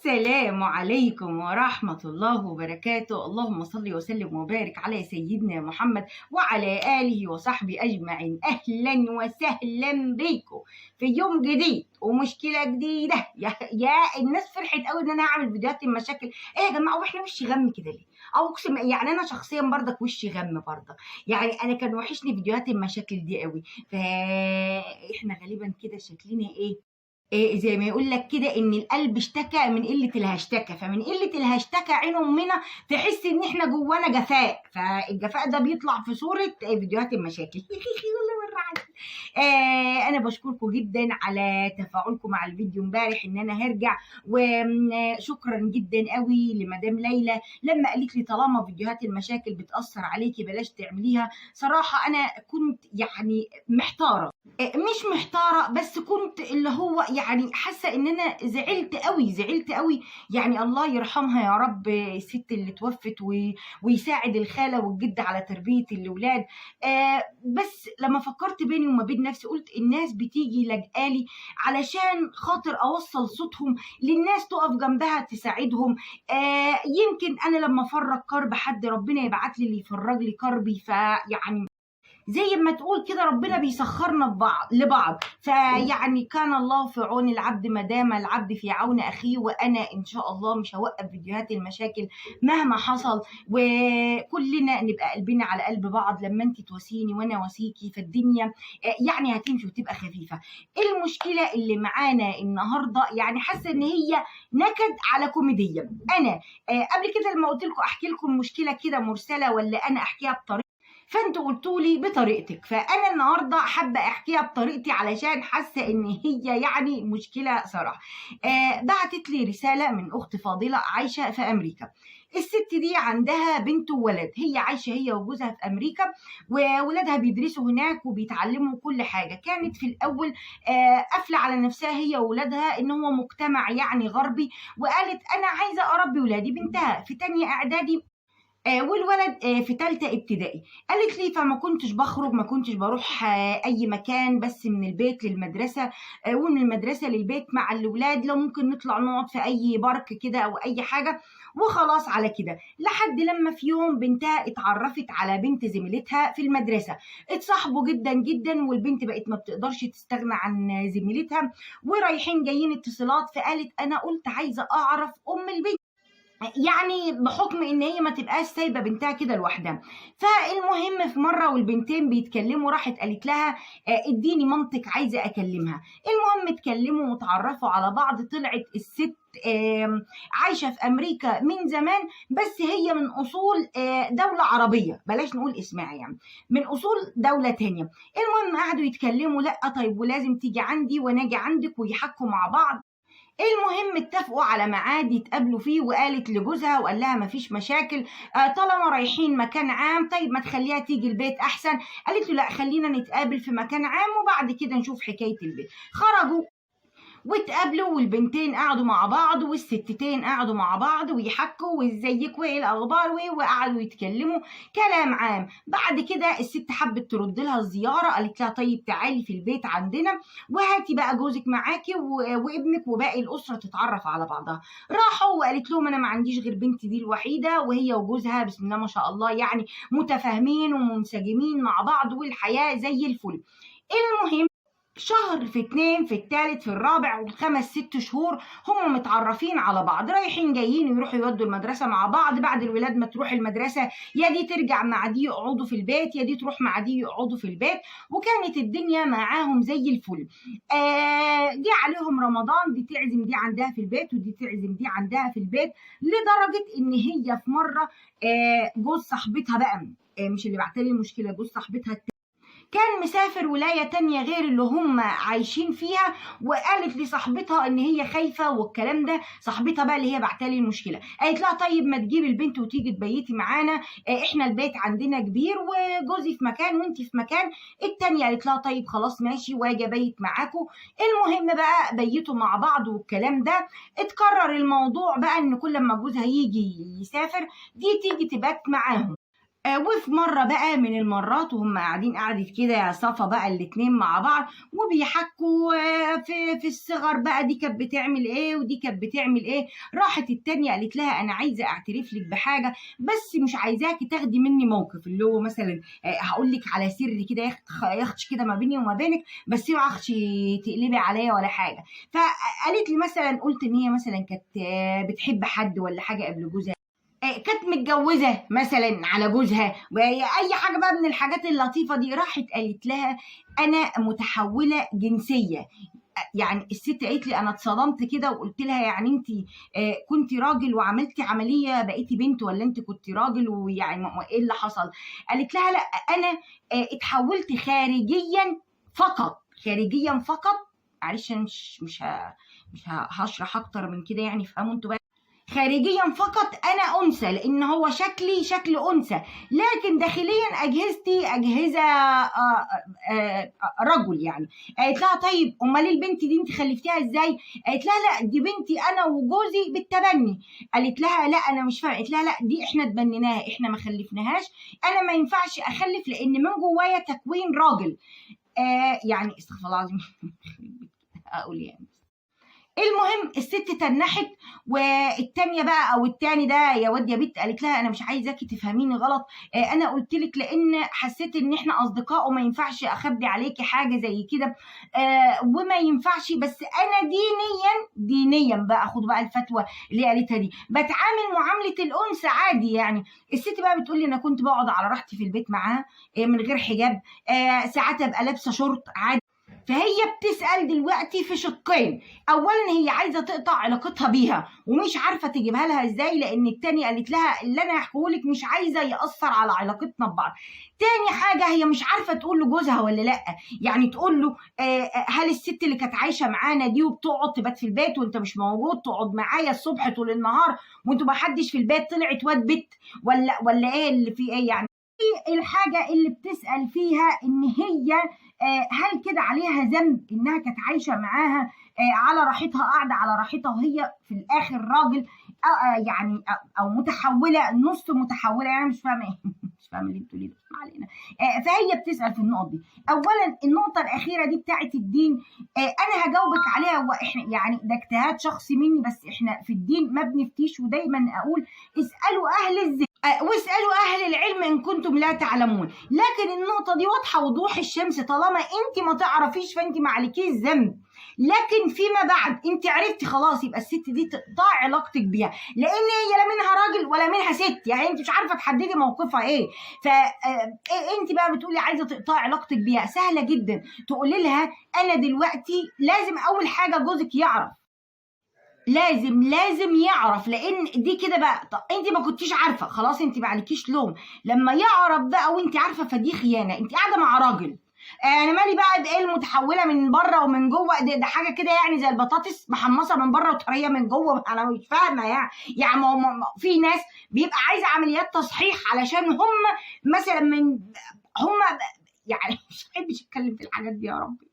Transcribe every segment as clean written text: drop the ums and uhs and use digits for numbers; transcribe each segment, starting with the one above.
السلام عليكم ورحمة الله وبركاته. اللهم صل وسلم وبارك على سيدنا محمد وعلى آله وصحبه أجمعين. أهلا وسهلا بيكم في يوم جديد ومشكلة جديدة. يا الناس فرحت قوي ان انا هعمل فيديوهات المشاكل. ايه يا جماعة، واحنا وشي غم كده ليه؟ او اقسم يعني انا شخصيا برضك وشي غم برضك. يعني انا كان وحشني فيديوهات المشاكل دي قوي. فاحنا غالبا كده شكلنا زي ما يقول لك كده ان القلب اشتكى من قله الهاشتكى، فمن قله الهاشتكى عين امنا تحس ان احنا جوانا جفاء، فالجفاء ده بيطلع في صوره فيديوهات المشاكل. والله مره عسل. انا بشكركم جدا على تفاعلكم مع الفيديو امبارح ان انا هرجع، وشكرا جدا قوي لمدام ليلى لما قالت لي طالما فيديوهات المشاكل بتاثر عليكي بلاش تعمليها. صراحه انا كنت يعني محتاره، مش محتاره بس كنت اللي هو يعني حاسه ان انا زعلت قوي. يعني الله يرحمها يا رب الست اللي توفت ويساعد الخاله والجد على تربيه الاولاد. بس لما فكرت بيني وما بين نفسي قلت الناس بتيجي لجالي علشان خاطر اوصل صوتهم للناس تقف جنبها تساعدهم. يمكن انا لما افرج كرب حد ربنا يبعت لي اللي يفرج لي كربي، فيعني زي ما تقول كده ربنا بيسخرنا لبعض. فيعني كان الله في عون العبد ما دام العبد في عون اخيه، وانا ان شاء الله مش هوقف فيديوهات المشاكل مهما حصل، وكلنا نبقى قلبنا على قلب بعض. لما انت تواسيني وانا واسيكي فالدنيا يعني هتمشي وتبقى خفيفه. المشكله اللي معانا النهارده يعني حاسه ان هي نكد على كوميديه. انا قبل كده لما قلت لكم احكي لكم مشكله كده مرسله ولا انا احكيها بطريقه، فانتوا قلتوا لي بطريقتك، فانا النهارده حابه احكيها بطريقتي علشان حاسه ان هي يعني مشكله صراحه. بعتت لي رساله من اخت فاضله عايشه في امريكا. الست دي عندها بنت وولد، هي عايشه هي وجوزها في امريكا وولادها بيدرسوا هناك وبيتعلموا كل حاجه. كانت في الاول قافله على نفسها هي وولادها ان هو مجتمع يعني غربي، وقالت انا عايزه اربي ولادي. بنتها في تانية اعدادي والولد في تالتة ابتدائي. قالت لي فما كنتش بخرج، ما كنتش بروح اي مكان، بس من البيت للمدرسة ومن المدرسة للبيت مع الولاد، لو ممكن نطلع نقعد في اي بارك كده او اي حاجة وخلاص على كده. لحد لما في يوم بنتها اتعرفت على بنت زميلتها في المدرسة، اتصاحبوا جدا جدا، والبنت بقت ما بتقدرش تستغنى عن زميلتها، ورايحين جايين اتصالات. فقالت انا قلت عايزة اعرف ام البنت، يعني بحكم ان هي ما تبقاش سايبه بنتها كده لوحدها. فالمهم في مره والبنتين بيتكلموا راحت قالت لها اديني مامتك عايزه اكلمها. المهم اتكلموا وتعرفوا على بعض. طلعت الست عايشه في امريكا من زمان، بس هي من اصول دوله عربيه، بلاش نقول اسمها، يعني من اصول دوله تانية. المهم قعدوا يتكلموا، لا طيب ولازم تيجي عندي وانا اجي عندك، ويحكوا مع بعض. المهم اتفقوا على ميعاد يتقابلوا فيه، وقالت لجوزها وقال لها مفيش مشاكل طالما رايحين مكان عام، طيب ما تخليها تيجي البيت احسن. قالت له لا خلينا نتقابل في مكان عام وبعد كده نشوف حكايه البيت. خرجوا واتقابلوا، والبنتين قعدوا مع بعض والستتين قعدوا مع بعض ويحكوا وازيك وايه الاخبار وقعدوا يتكلموا كلام عام. بعد كده الست حبت ترد لها الزياره، قالت لها طيب تعالي في البيت عندنا وهاتي بقى جوزك معاكي وابنك وباقي الاسره تتعرف على بعضها. راحوا وقالت لهم انا ما عنديش غير بنتي دي الوحيده، وهي وجوزها بسم الله ما شاء الله يعني متفاهمين ومنسجمين مع بعض والحياه زي الفل. المهم شهر، في اتنين، في التالت، في الرابع، والخمس 6 شهور هم متعرفين على بعض، رايحين جايين يروحوا يودوا المدرسة مع بعض. بعد الولاد ما تروح المدرسة يا دي ترجع مع دي يقعدوا في البيت، يا دي تروح مع دي يقعدوا في البيت، وكانت الدنيا معاهم زي الفل. جه عليهم رمضان، دي تعزم دي عندها في البيت ودي تعزم دي عندها في البيت، لدرجة ان هي في مرة جوز صاحبتها بقى مش اللي بعتلي المشكلة، جوز صاحبتها كان مسافر ولاية تانية غير اللي هم عايشين فيها، وقالت لصاحبتها ان هي خايفة والكلام ده. صاحبتها بقى اللي هي بعتالي المشكلة قالت لها طيب ما تجيبي البنت وتيجي تبيتي معانا، احنا البيت عندنا كبير وجوزي في مكان وانتي في مكان. التانية قالت لها طيب خلاص ماشي واجي ابيت معاكم. المهم بقى بيتوا مع بعض والكلام ده. اتكرر الموضوع بقى ان كل ما جوزها يجي يسافر دي تيجي تبات معاهم. وفي مرة بقى من المرات وهم قاعدين قعدت كده صفا بقى الاتنين مع بعض وبيحكوا في الصغر بقى، دي كانت بتعمل ايه ودي كانت بتعمل ايه. راحت التانية قالت لها انا عايزة اعترف لك بحاجة، بس مش عايزاكي تاخدي مني موقف، اللي هو مثلا هقول لك على سر كده ياخدش كده ما بيني وما بينك، بس اوعي تقلبي عليا ولا حاجة. فقالت لي مثلا، قلت ان هي مثلا كانت بتحب حد ولا حاجة قبل جوزها، كانت متجوزة مثلا على جوزها، أي حاجة بقى من الحاجات اللطيفة دي. راحت قالت لها أنا متحولة جنسية. يعني الست قالت لي أنا اتصدمت كده وقلت لها يعني أنت كنت راجل وعملتي عملية بقيتي بنت، ولا أنت كنت راجل ويعني إيه اللي حصل؟ قالت لها لا أنا اتحولت خارجيا فقط، خارجيا فقط. معلش مش هشرح أكتر من كده، يعني فهموا أنتوا بقى. خارجيا فقط انا انثى لان هو شكلي شكل انثى، لكن داخليا اجهزتي اجهزه رجل يعني. قالت لها طيب امال البنت دي انت خلفتيها ازاي؟ قالت لها لا دي بنتي انا وجوزي بالتبني. قالت لها لا انا مش فاهمه. قالت لها لا دي احنا تبنيناها، احنا ما خلفناهاش، انا ما ينفعش اخلف لان من جوايا تكوين راجل. يعني استغفر الله العظيم اقول يعني. المهم الست تنحت، والتانية بقى او التاني ده يا واد يا بنت قالت لها انا مش عايزاكي تفهميني غلط، انا قلت لك لان حسيت ان احنا اصدقاء وما ينفعش اخبي عليكي حاجه زي كده، وما ينفعش، بس انا دينيا بقى خد بقى الفتوى اللي قالتها دي بتعامل معامله الانثى عادي. يعني الست بقى بتقول لي انا كنت بقعد على راحتي في البيت معاها من غير حجاب، ساعات ابقى لابسه شورت عادي. فهي بتسأل دلوقتي في شقين، اولا هي عايزه تقطع علاقتها بيها ومش عارفه تجيبها لها ازاي، لان التانية قالت لها اللي انا هحكيهولك مش عايزه ياثر على علاقتنا ببعض. تاني حاجه هي مش عارفه تقول لجوزها ولا لا، يعني تقول له هل الست اللي كانت عايشه معانا دي وبتقعد تبات في البيت وانت مش موجود، تقعد معايا الصبح طول النهار وانتوا ما حدش في البيت، طلعت واد بت ولا ايه اللي في ايه يعني؟ الحاجة اللي بتسأل فيها إن هي هل كده عليها ذنب إنها كانت عايشة معاها على راحتها، قاعدة على راحتها، وهي في الآخر راجل يعني أو متحولة، نص متحولة، يعني مش فاهمة إيه مش فاهمة اللي بتقوليه ده، ما علينا. فهي بتسأل في النقط دي. أولا النقطة الأخيرة دي بتاعت الدين، أنا هجاوبك عليها. وإحنا يعني ده اجتهاد شخصي مني، بس إحنا في الدين ما بنفتيش، ودايما أقول اسألوا أهل الذكر واسألوا أهل العلم إن كنتم لا تعلمون. لكن النقطة دي واضحة وضوح الشمس، طالما أنت ما تعرفيش فأنت ما عليكيش ذنب، لكن فيما بعد أنت عرفتي خلاص، يبقى الست دي تقطع علاقتك بيها، لأن هي لا منها راجل ولا منها ست، يعني أنت مش عارفة تحددي موقفها إيه. فأنت بقى بتقولي عايزة تقطع علاقتك بيها، سهلة جدا تقولي لها أنا دلوقتي لازم أول حاجة جوزك يعرف، لازم يعرف، لان دي كده بقى. طب انت ما كنتيش عارفه خلاص انت ما عليكيش لوم، لما يعرف بقى وانت عارفه فدي خيانه. انت قاعده مع راجل، انا مالي بقى بايه المتحوله من بره ومن جوه، ده حاجه كده يعني زي البطاطس محمصه من بره وطريه من جوه، انا مش فاهمه يعني في ناس بيبقى عايزه عمليات تصحيح علشان هم مثلا هم يعني مش بحبش اتكلم في الحاجات دي يا ربي،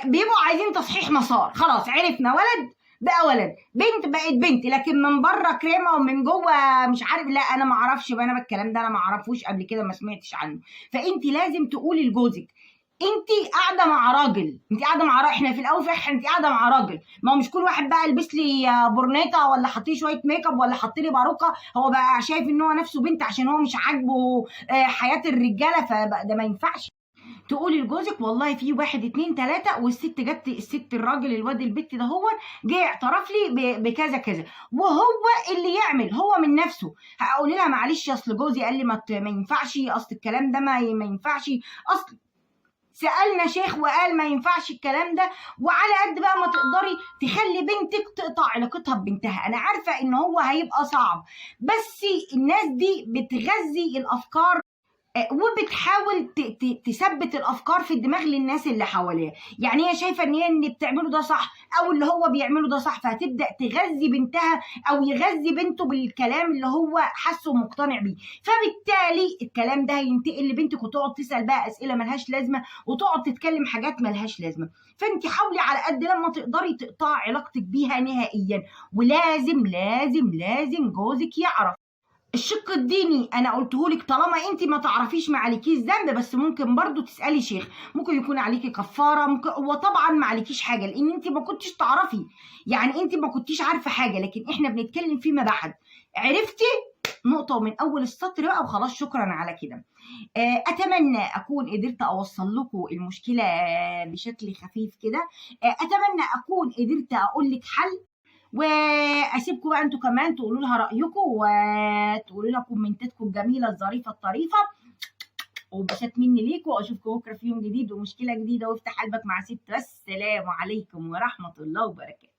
بيبقوا عايزين تصحيح مسار. خلاص عرفنا ولد بقى ولد، بنت بقت بنت، لكن من بره كريمه ومن جوه مش عارف. لا انا ما اعرفش بقى، انا بالكلام ده انا ما اعرفوش قبل كده، ما سمعتش عنه. فانت لازم تقولي لجوزك انت قاعده مع راجل، انت قاعده مع راجل، احنا في الاول في الاخر انت قاعده مع راجل. ما هو مش كل واحد بقى يلبس لي برنيطه ولا حط لي شويه ميك اب ولا حط لي باروكه هو بقى شايف ان هو نفسه بنت عشان هو مش عاجبه حياه الرجاله، فده ما ينفعش. تقولي لجوزك والله في 1 2 3 والست جت، الست الراجل الواد البت ده هو جه اعترف لي بكذا كذا، وهو اللي يعمل هو من نفسه. هقول لها معلش اصل جوزي قال لي ما ينفعش، اصل الكلام ده ما ينفعش، اصل سألنا شيخ وقال ما ينفعش الكلام ده. وعلى قد بقى ما تقدري تخلي بنتك تقطع علاقتها ببنتها. انا عارفه ان هو هيبقى صعب، بس الناس دي بتغذي الافكار وبتحاول تثبت الافكار في الدماغ للناس اللي حواليها. يعني هي شايفه ان هي اللي بتعمله ده صح او اللي هو بيعمله ده صح، فهتبدا تغذي بنتها او يغذي بنته بالكلام اللي هو حاسه ومقتنع بيه. فبالتالي الكلام ده هينتقل لبنتك وتقعد تسال بقى اسئله ملهاش لازمه وتقعد تتكلم حاجات ملهاش لازمه. فانت حاولي على قد لما تقدري تقطعي علاقتك بيها نهائيا، ولازم لازم لازم جوزك يعرف. الشق الديني انا قلتهولك، طالما انت ما تعرفيش ما عليكيش ذنب، بس ممكن برضو تسالي شيخ، ممكن يكون عليكي كفاره، ممكن، وطبعا ما عليكيش حاجه لان انت ما كنتش تعرفي، يعني انت ما كنتيش عارفه حاجه، لكن احنا بنتكلم فيما بعد عرفتي نقطه ومن اول السطر بقى وخلاص، شكرا على كده. اتمنى اكون قدرت اوصل لكم المشكله بشكل خفيف كده، اتمنى اكون قدرت اقول لك حل، واسيبكم بقى انتوا كمان تقولوا لها رايكم وتقولوا لها كومنتاتكم الجميله الظريفه الطريفه، وبشات مني ليكم، واشوفكم بكره في يوم جديد ومشكله جديده، وافتح قلبك مع ست. والسلام عليكم ورحمه الله وبركاته.